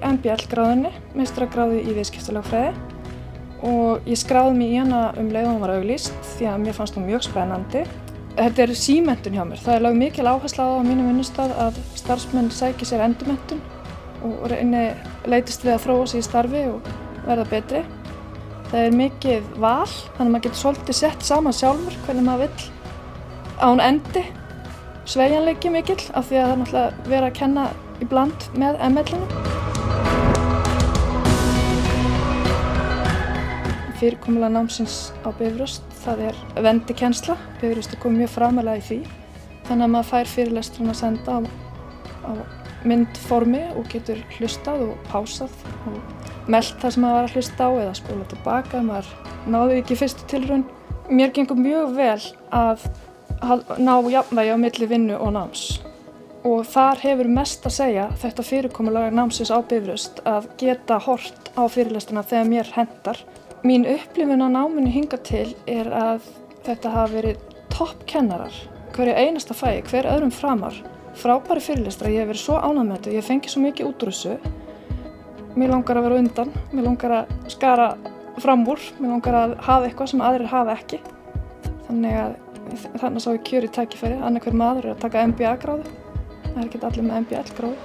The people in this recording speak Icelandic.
MBL-gráðunni, meistaragráðu í viðskiptalögfræði og ég skráði mig í hana leið og hún var auglýst því að mér fannst hún mjög spennandi. Þetta er símenntun hjá mér. Það er lögð mikil áhersla á mínum vinnustað að starfsmenn sæki sér endurmenntun og leitist við að þróa sig í starfi og verða betri. Það er mikið val, þannig að maður getur svolítið sett saman sjálfur hvernig maður vill að hún endi. Sveigjanleiki mikill af því að það er náttúrulega verið að kenna í bland með ML-inu. Fyrirkomulag námsins á Bifröst, það er vendikennsla. Bifröst er komið mjög framarlega í því. Þannig að maður fær fyrirlestrana að senda á myndformi og getur hlustað og pásað og mellt það sem maður var að hlusta á eða spóla tilbaka ef maður náði ekki fyrstu tilraun. Mér gengur mjög vel að ná jafnvægi á milli vinnu og náms og þar hefur mest að segja þetta fyrirkomulag námsins á Bifröst að geta horft á fyrirlestrana þegar mér hentar. Mín upplifun á náminu hingað til er að þetta hafa verið toppkennarar. Hverju einasta fagi, hver öðrum framar. Frábæri fyrirlestra, ég hef verið svo ánægð með þetta, ég fengi svo mikið út úr þessu. Mér langar að vera undan, mér langar að skara fram úr, mér langar að hafa eitthvað sem aðrir hafa ekki. Þannig sá ég kjörið tækifæri, annað hver maður er að taka MBA-gráðu. Það er ekki allir með MBL-gráðu.